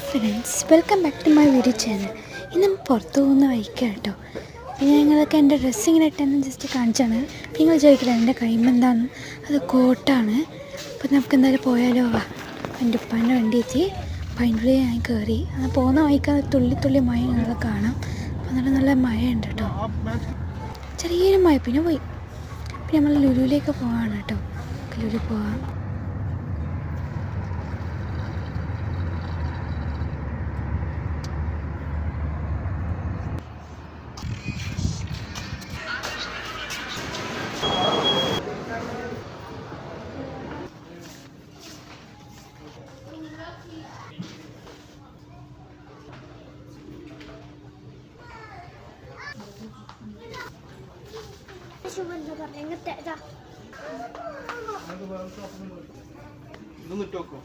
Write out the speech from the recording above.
Friends, welcome back to my video channel. ഇന്ന് പുറത്ത് പോകുന്ന വഴിക്കാണ് കേട്ടോ. പിന്നെ ഞങ്ങളൊക്കെ എൻ്റെ ഡ്രസ്സിങ്ങനെ ഇട്ടെന്ന് ജസ്റ്റ് കാണിച്ചാണ്. നിങ്ങൾ ചോദിക്കില്ല എൻ്റെ കൈമ്പ് എന്താണെന്ന്. അത് കോട്ടാണ്. അപ്പോൾ നമുക്ക് എന്തായാലും പോയാലോ. എൻ്റെ ഉപ്പാൻ്റെ വണ്ടി എത്തി. അപ്പോൾ അതിൻ്റെ ഉള്ളിൽ ഞാൻ കയറി. അത് പോകുന്ന വഴിക്ക് തുള്ളി തുള്ളി മഴ ഞങ്ങൾ കാണാം. അപ്പോൾ നല്ല നല്ല മഴ ഉണ്ട് കേട്ടോ. ചെറിയൊരു മഴ പിന്നെ പോയി. പിന്നെ നമ്മൾ ലുലുവിലേക്ക് പോവാണ് കേട്ടോ. ലുലു പോവാം. ഇതൊന്ന് ഇട്ടോക്കോ.